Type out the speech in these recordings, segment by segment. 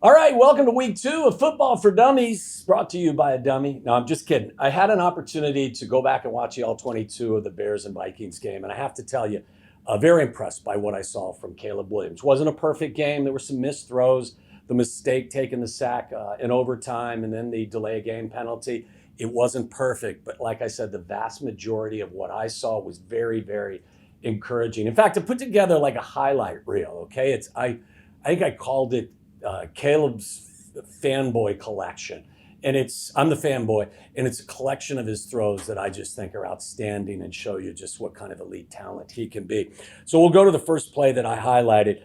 All right, welcome to week 2 of Football for Dummies, brought to you by a dummy. No, I'm just kidding. I had an opportunity to go back and watch the all 22 of the Bears and Vikings game, and I have to tell you, very impressed by what I saw from Caleb Williams. Wasn't a perfect game. There were some missed throws, the mistake taking the sack in overtime, and then the delay game penalty. It wasn't perfect, but like I said, the vast majority of what I saw was very, very encouraging. In fact, to put together like a highlight reel, okay, I think I called it Caleb's fanboy collection. And I'm the fanboy, and it's a collection of his throws that I just think are outstanding and show you just what kind of elite talent he can be. So we'll go to the first play that I highlighted.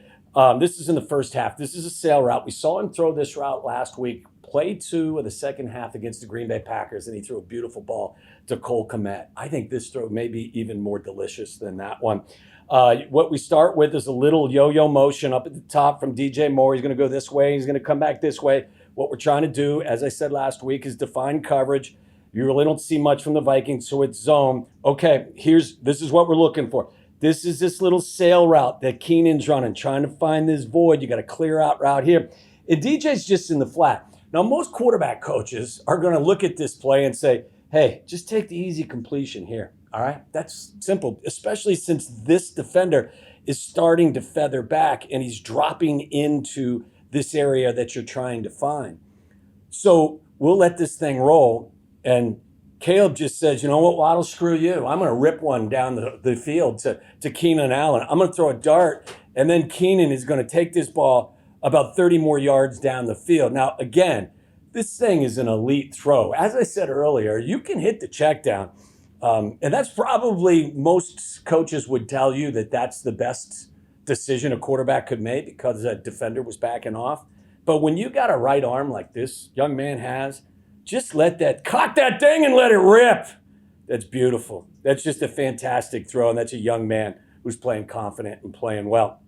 This is in the first half. This is a sail route. We saw him throw this route last week, play 2 of the second half against the Green Bay Packers, and he threw a beautiful ball to Cole Kmet. I think this throw may be even more delicious than that one. What we start with is a little yo-yo motion up at the top from DJ Moore. He's going to go this way. He's going to come back this way. What we're trying to do, as I said last week, is define coverage. You really don't see much from the Vikings, so it's zone. Okay, this is what we're looking for. This is this little sail route that Keenan's running, trying to find this void. You got a clear out route here. And DJ's just in the flat. Now, most quarterback coaches are going to look at this play and say, hey, just take the easy completion here. All right, that's simple, especially since this defender is starting to feather back and he's dropping into this area that you're trying to find. So we'll let this thing roll. And Caleb just says, you know what, Waddle, screw you. I'm going to rip one down the field to Keenan Allen. I'm going to throw a dart, and then Keenan is going to take this ball about 30 more yards down the field. Now, again, this thing is an elite throw. As I said earlier, you can hit the check down. And that's probably, most coaches would tell you that that's the best decision a quarterback could make because that defender was backing off. But when you got a right arm like this young man has, just cock that thing and let it rip. That's beautiful. That's just a fantastic throw, and that's a young man who's playing confident and playing well.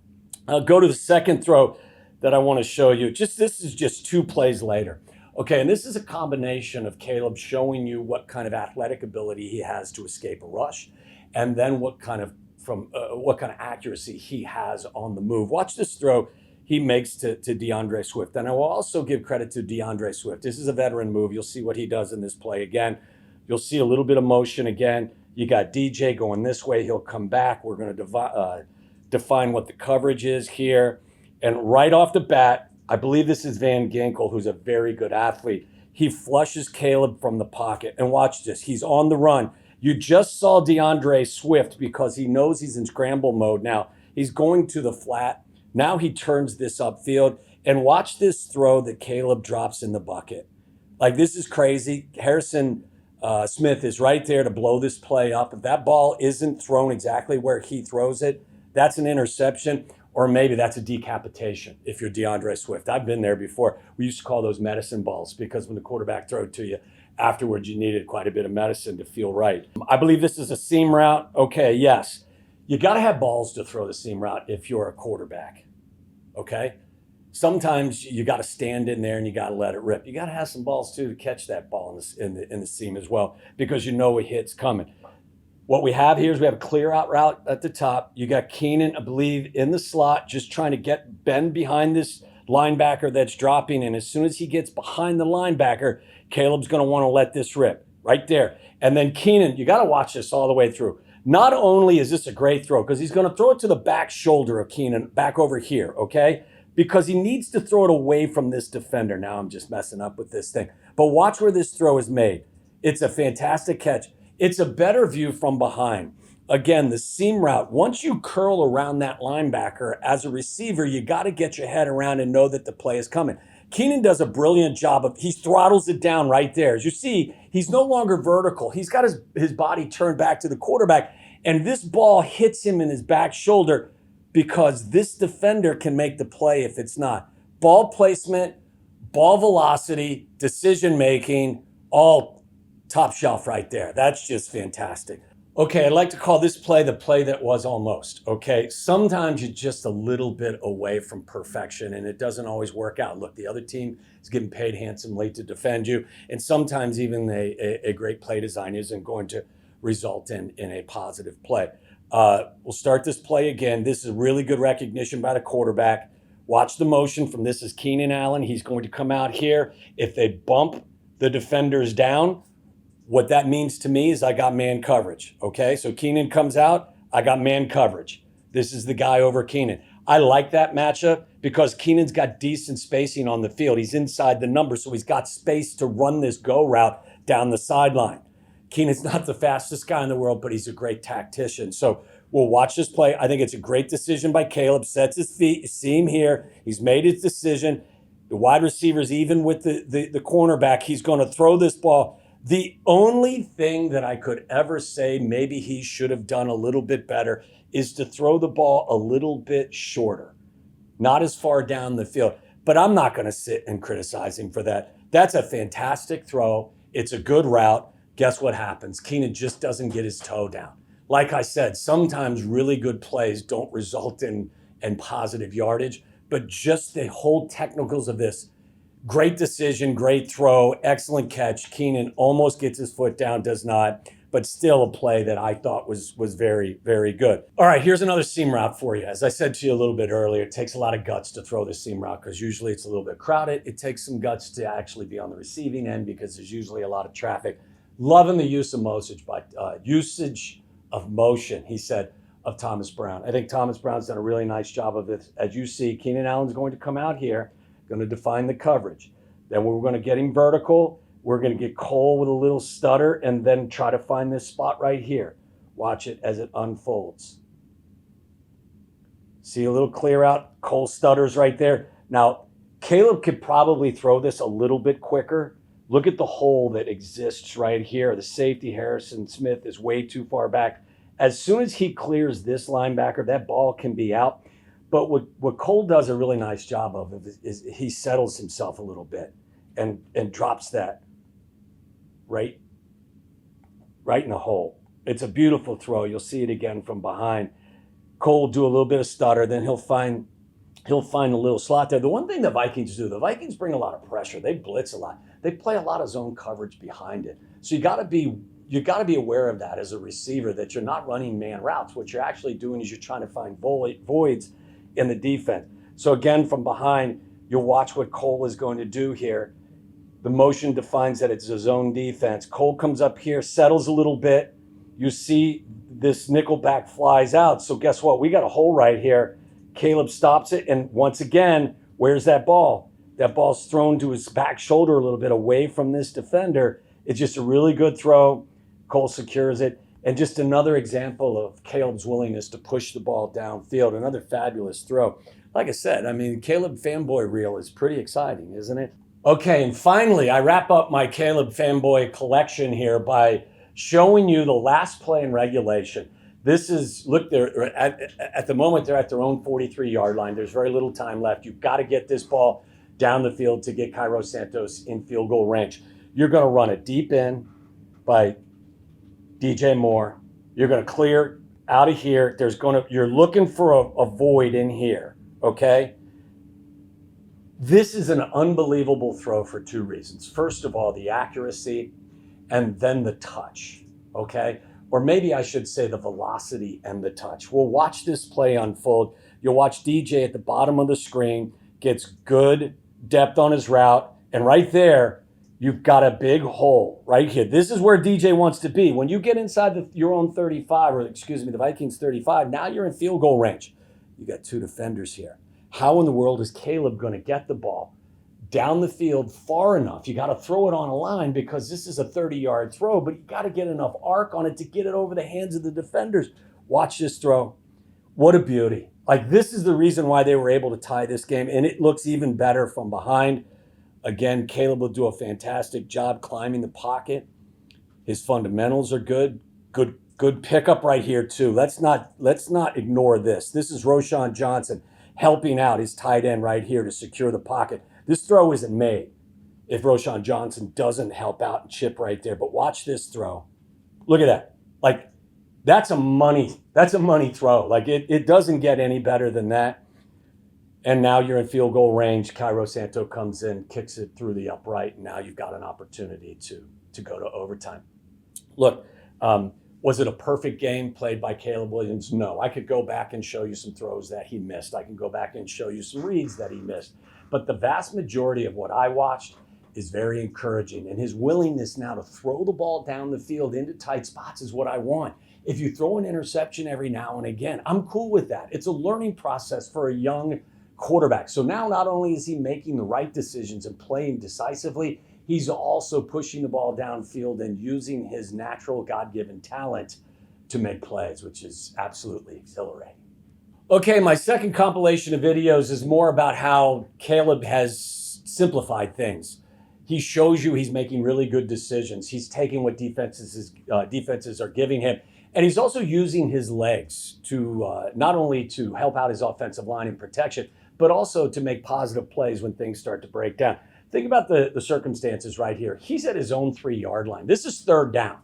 I'll go to the second throw that I want to show you. This is just 2 plays later. Okay, and this is a combination of Caleb showing you what kind of athletic ability he has to escape a rush, and then what kind of accuracy he has on the move. Watch this throw he makes to DeAndre Swift. And I will also give credit to DeAndre Swift. This is a veteran move. You'll see what he does in this play again. You'll see a little bit of motion again. You got DJ going this way. He'll come back. We're going to define what the coverage is here. And right off the bat, I believe this is Van Ginkel, who's a very good athlete. He flushes Caleb from the pocket. And watch this. He's on the run. You just saw DeAndre Swift because he knows he's in scramble mode now. He's going to the flat. Now he turns this upfield. And watch this throw that Caleb drops in the bucket. Like, this is crazy. Harrison Smith is right there to blow this play up. If that ball isn't thrown exactly where he throws it, that's an interception. Or maybe that's a decapitation if you're DeAndre Swift. I've been there before. We used to call those medicine balls because when the quarterback threw it to you, afterwards you needed quite a bit of medicine to feel right. I believe this is a seam route. Okay, yes. You got to have balls to throw the seam route if you're a quarterback, okay? Sometimes you got to stand in there and you got to let it rip. You got to have some balls, too, to catch that ball in the seam as well because you know a hit's coming. What we have here is we have a clear out route at the top. You got Keenan, I believe, in the slot, just trying to bend behind this linebacker that's dropping. And as soon as he gets behind the linebacker, Caleb's going to want to let this rip right there. And then Keenan, you got to watch this all the way through. Not only is this a great throw, because he's going to throw it to the back shoulder of Keenan, back over here, okay? Because he needs to throw it away from this defender. Now I'm just messing up with this thing. But watch where this throw is made. It's a fantastic catch. It's a better view from behind. Again, the seam route, once you curl around that linebacker as a receiver, you got to get your head around and know that the play is coming. Keenan does a brilliant job he throttles it down right there. As you see, he's no longer vertical. He's got his body turned back to the quarterback, and this ball hits him in his back shoulder because this defender can make the play if it's not. Ball placement, ball velocity, decision-making, all top shelf right there. That's just fantastic. Okay, I'd like to call this play the play that was almost, okay? Sometimes you're just a little bit away from perfection and it doesn't always work out. Look, the other team is getting paid handsomely to defend you, and sometimes even a great play design isn't going to result in a positive play. We'll start this play again. This is really good recognition by the quarterback. Watch the motion from this is Keenan Allen. He's going to come out here. If they bump the defenders down, what that means to me is I got man coverage, okay? So Keenan comes out, I got man coverage. This is the guy over Keenan. I like that matchup because Keenan's got decent spacing on the field. He's inside the number, so he's got space to run this go route down the sideline. Keenan's not the fastest guy in the world, but he's a great tactician. So we'll watch this play. I think it's a great decision by Caleb. Sets his feet. You see him here. He's made his decision. The wide receiver's even with the cornerback. He's going to throw this ball. The only thing that I could ever say maybe he should have done a little bit better is to throw the ball a little bit shorter, not as far down the field. But I'm not going to sit and criticize him for that. That's a fantastic throw. It's a good route. Guess what happens? Keenan just doesn't get his toe down. Like I said, sometimes really good plays don't result in positive yardage, but just the whole technicals of this. Great decision, great throw, excellent catch. Keenan almost gets his foot down, does not, but still a play that I thought was very, very good. All right, here's another seam route for you. As I said to you a little bit earlier, it takes a lot of guts to throw the seam route because usually it's a little bit crowded. It takes some guts to actually be on the receiving end because there's usually a lot of traffic. Loving the usage of motion, he said, of Thomas Brown. I think Thomas Brown's done a really nice job of this. As you see, Keenan Allen's going to come out here, going to define the coverage. Then we're going to get him vertical. We're going to get Cole with a little stutter and then try to find this spot right here. Watch it as it unfolds. See a little clear out. Cole stutters right there. Now, Caleb could probably throw this a little bit quicker. Look at the hole that exists right here. The safety, Harrison Smith, is way too far back. As soon as he clears this linebacker, that ball can be out. But what Cole does a really nice job of is he settles himself a little bit and drops that right in the hole. It's a beautiful throw. You'll see it again from behind. Cole will do a little bit of stutter, then he'll find a little slot there. The one thing the Vikings do, the Vikings bring a lot of pressure. They blitz a lot. They play a lot of zone coverage behind it. So you got to be aware of that as a receiver, that you're not running man routes. What you're actually doing is you're trying to find voids in the defense. So again, from behind, you'll watch what Cole is going to do here. The motion defines that it's a zone defense. Cole comes up here, settles a little bit. You see this nickelback flies out. So guess what? We got a hole right here. Caleb stops it, and once again, where's that ball? That ball's thrown to his back shoulder a little bit away from this defender. It's just a really good throw. Cole secures it. And just another example of Caleb's willingness to push the ball downfield. Another fabulous throw. Like I said, I mean, Caleb fanboy reel is pretty exciting, isn't it? Okay, and finally, I wrap up my Caleb fanboy collection here by showing you the last play in regulation. This is, look, they're at the moment, they're at their own 43-yard line. There's very little time left. You've got to get this ball down the field to get Cairo Santos in field goal range. You're going to run it deep in by DJ Moore. You're going to clear out of here. You're looking for a void in here, okay? This is an unbelievable throw for two reasons. First of all, the accuracy, and then the touch, okay? Or maybe I should say the velocity and the touch. We'll watch this play unfold. You'll watch DJ at the bottom of the screen, gets good depth on his route, and right there, you've got a big hole right here. This is where DJ wants to be. When you get inside your own 35, or the Vikings 35, now you're in field goal range. You got two defenders here. How in the world is Caleb going to get the ball down the field far enough? You got to throw it on a line because this is a 30-yard throw, but you got to get enough arc on it to get it over the hands of the defenders. Watch this throw. What a beauty. Like, this is the reason why they were able to tie this game, and it looks even better from behind. Again, Caleb will do a fantastic job climbing the pocket. His fundamentals are good. Good pickup right here too. Let's not ignore this. This is Roschon Johnson helping out his tight end right here to secure the pocket. This throw isn't made if Roschon Johnson doesn't help out and chip right there. But watch this throw. Look at that. Like, that's a money throw. Like, it doesn't get any better than that. And now you're in field goal range. Cairo Santos comes in, kicks it through the upright, and now you've got an opportunity to go to overtime. Look, Was it a perfect game played by Caleb Williams? No. I could go back and show you some throws that he missed. I can go back and show you some reads that he missed. But the vast majority of what I watched is very encouraging. And his willingness now to throw the ball down the field into tight spots is what I want. If you throw an interception every now and again, I'm cool with that. It's a learning process for a young quarterback. So now not only is he making the right decisions and playing decisively, he's also pushing the ball downfield and using his natural God-given talent to make plays, which is absolutely exhilarating. Okay, my second compilation of videos is more about how Caleb has simplified things. He shows you he's making really good decisions. He's taking what defenses are giving him, and he's also using his legs to not only to help out his offensive line in protection, but also to make positive plays when things start to break down. Think about the circumstances right here. He's at his own 3-yard line. This is third down.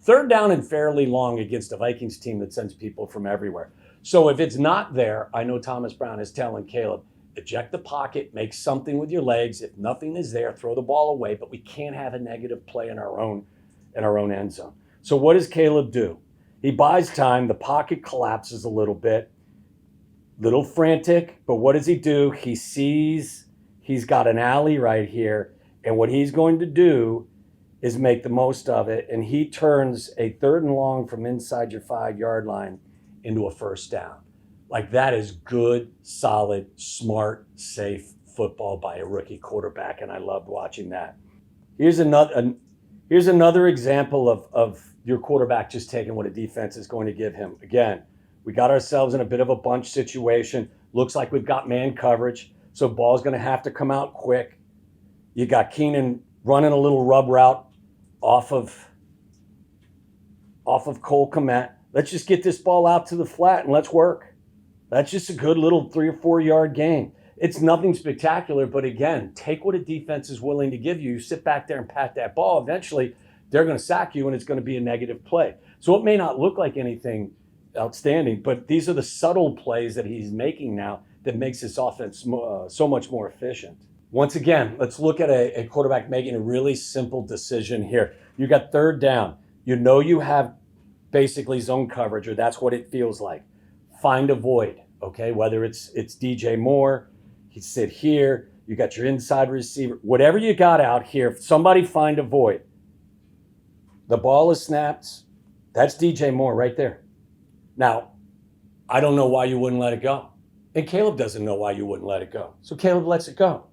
Third down and fairly long against a Vikings team that sends people from everywhere. So if it's not there, I know Thomas Brown is telling Caleb, eject the pocket, make something with your legs. If nothing is there, throw the ball away, but we can't have a negative play in our own end zone. So what does Caleb do? He buys time. The pocket collapses a little bit. Little frantic, but what does he do? He sees he's got an alley right here, and what he's going to do is make the most of it, and he turns a 3rd and long from inside your 5-yard line into a first down. Like, that is good, solid, smart, safe football by a rookie quarterback, and I loved watching that. Here's another example of your quarterback just taking what a defense is going to give him. Again, we got ourselves in a bit of a bunch situation. Looks like we've got man coverage, so ball's going to have to come out quick. You got Keenan running a little rub route off of Cole Kmet. Let's just get this ball out to the flat and let's work. That's just a good little 3 or 4 yard gain. It's nothing spectacular, but again, take what a defense is willing to give you. You sit back there and pat that ball. Eventually, they're going to sack you and it's going to be a negative play. So it may not look like anything outstanding, but these are the subtle plays that he's making now that makes this offense so much more efficient. Once again, let's look at a quarterback making a really simple decision here. You got 3rd down. You know you have basically zone coverage, or that's what it feels like. Find a void, okay? Whether it's DJ Moore, he sit here, you got your inside receiver, whatever you got out here, somebody find a void. The ball is snapped. That's DJ Moore right there. Now, I don't know why you wouldn't let it go. And Caleb doesn't know why you wouldn't let it go. So Caleb lets it go.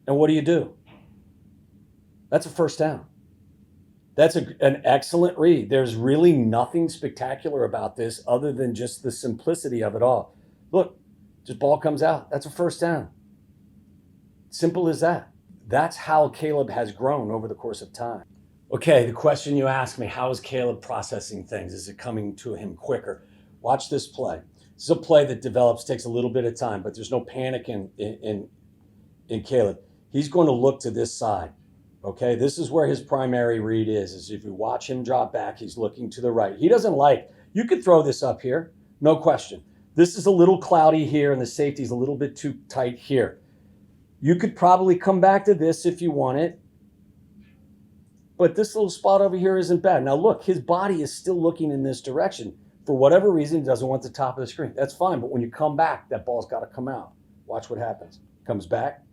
And what do? That's a first down. That's an excellent read. There's really nothing spectacular about this other than just the simplicity of it all. Look, just ball comes out. That's a first down. Simple as that. That's how Caleb has grown over the course of time. Okay, the question you asked me, how is Caleb processing things? Is it coming to him quicker? Watch this play. This is a play that develops, takes a little bit of time, but there's no panic in Caleb. He's going to look to this side. Okay, this is where his primary read is if you watch him drop back, he's looking to the right. He doesn't you could throw this up here, no question. This is a little cloudy here and the safety's a little bit too tight here. You could probably come back to this if you want it, but this little spot over here isn't bad. Now look, his body is still looking in this direction. For whatever reason, he doesn't want the top of the screen. That's fine, but when you come back, that ball's got to come out. Watch what happens. Comes back,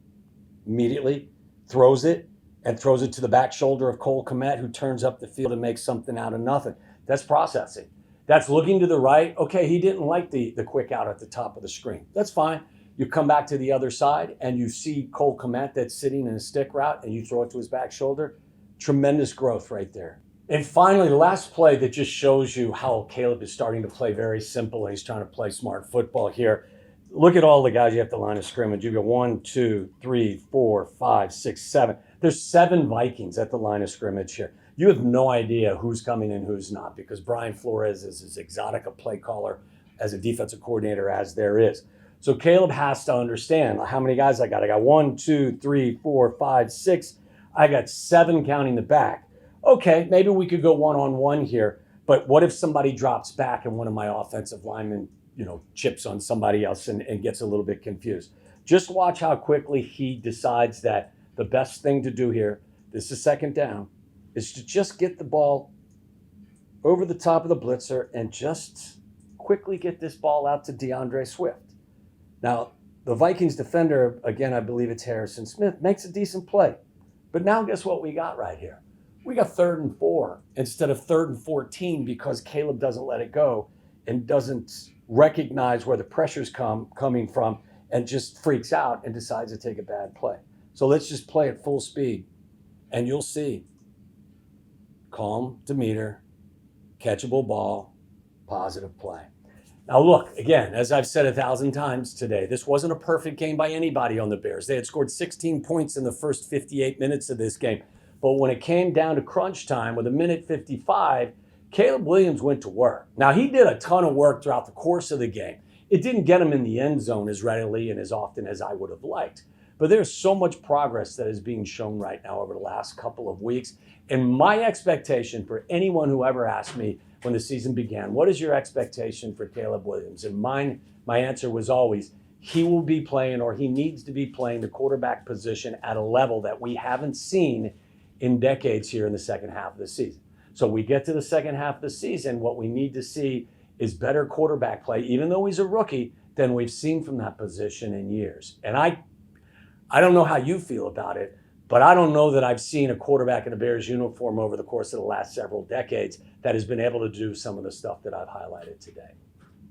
immediately throws it, and throws it to the back shoulder of Cole Kmet, who turns up the field and makes something out of nothing. That's processing. That's looking to the right. Okay, he didn't like the quick out at the top of the screen. That's fine. You come back to the other side, and you see Cole Kmet that's sitting in a stick route, and you throw it to his back shoulder. Tremendous growth right there. And finally, the last play that just shows you how Caleb is starting to play very simple, and he's trying to play smart football here. Look at all the guys you have to line of scrimmage. You got 1, 2, 3, 4, 5, 6, 7. There's 7 Vikings at the line of scrimmage here. You have no idea who's coming in, who's not, because Brian Flores is as exotic a play caller as a defensive coordinator as there is. So Caleb has to understand how many guys I got. I got 1, 2, 3, 4, 5, 6. I got 7 counting the back. Okay, maybe we could go one-on-one here, but what if somebody drops back and one of my offensive linemen, chips on somebody else and gets a little bit confused? Just watch how quickly he decides that the best thing to do here, this is 2nd down, is to just get the ball over the top of the blitzer and just quickly get this ball out to DeAndre Swift. Now, the Vikings defender, again, I believe it's Harrison Smith, makes a decent play. But now guess what we got right here? We got 3rd and 4 instead of 3rd and 14 because Caleb doesn't let it go and doesn't recognize where the pressure's coming from and just freaks out and decides to take a bad play. So let's just play at full speed and you'll see calm demeanor, catchable ball, positive play. Now look, again, as I've said 1,000 times today, this wasn't a perfect game by anybody on the Bears. They had scored 16 points in the first 58 minutes of this game. But when it came down to crunch time with 1:55, Caleb Williams went to work. Now, he did a ton of work throughout the course of the game. It didn't get him in the end zone as readily and as often as I would have liked. But there's so much progress that is being shown right now over the last couple of weeks. And my expectation for anyone who ever asked me when the season began, what is your expectation for Caleb Williams? And my answer was always, he will be playing, or he needs to be playing, the quarterback position at a level that we haven't seen in decades here in the second half of the season. So we get to the second half of the season, what we need to see is better quarterback play, even though he's a rookie, than we've seen from that position in years. And I don't know how you feel about it, but I don't know that I've seen a quarterback in a Bears uniform over the course of the last several decades that has been able to do some of the stuff that I've highlighted today.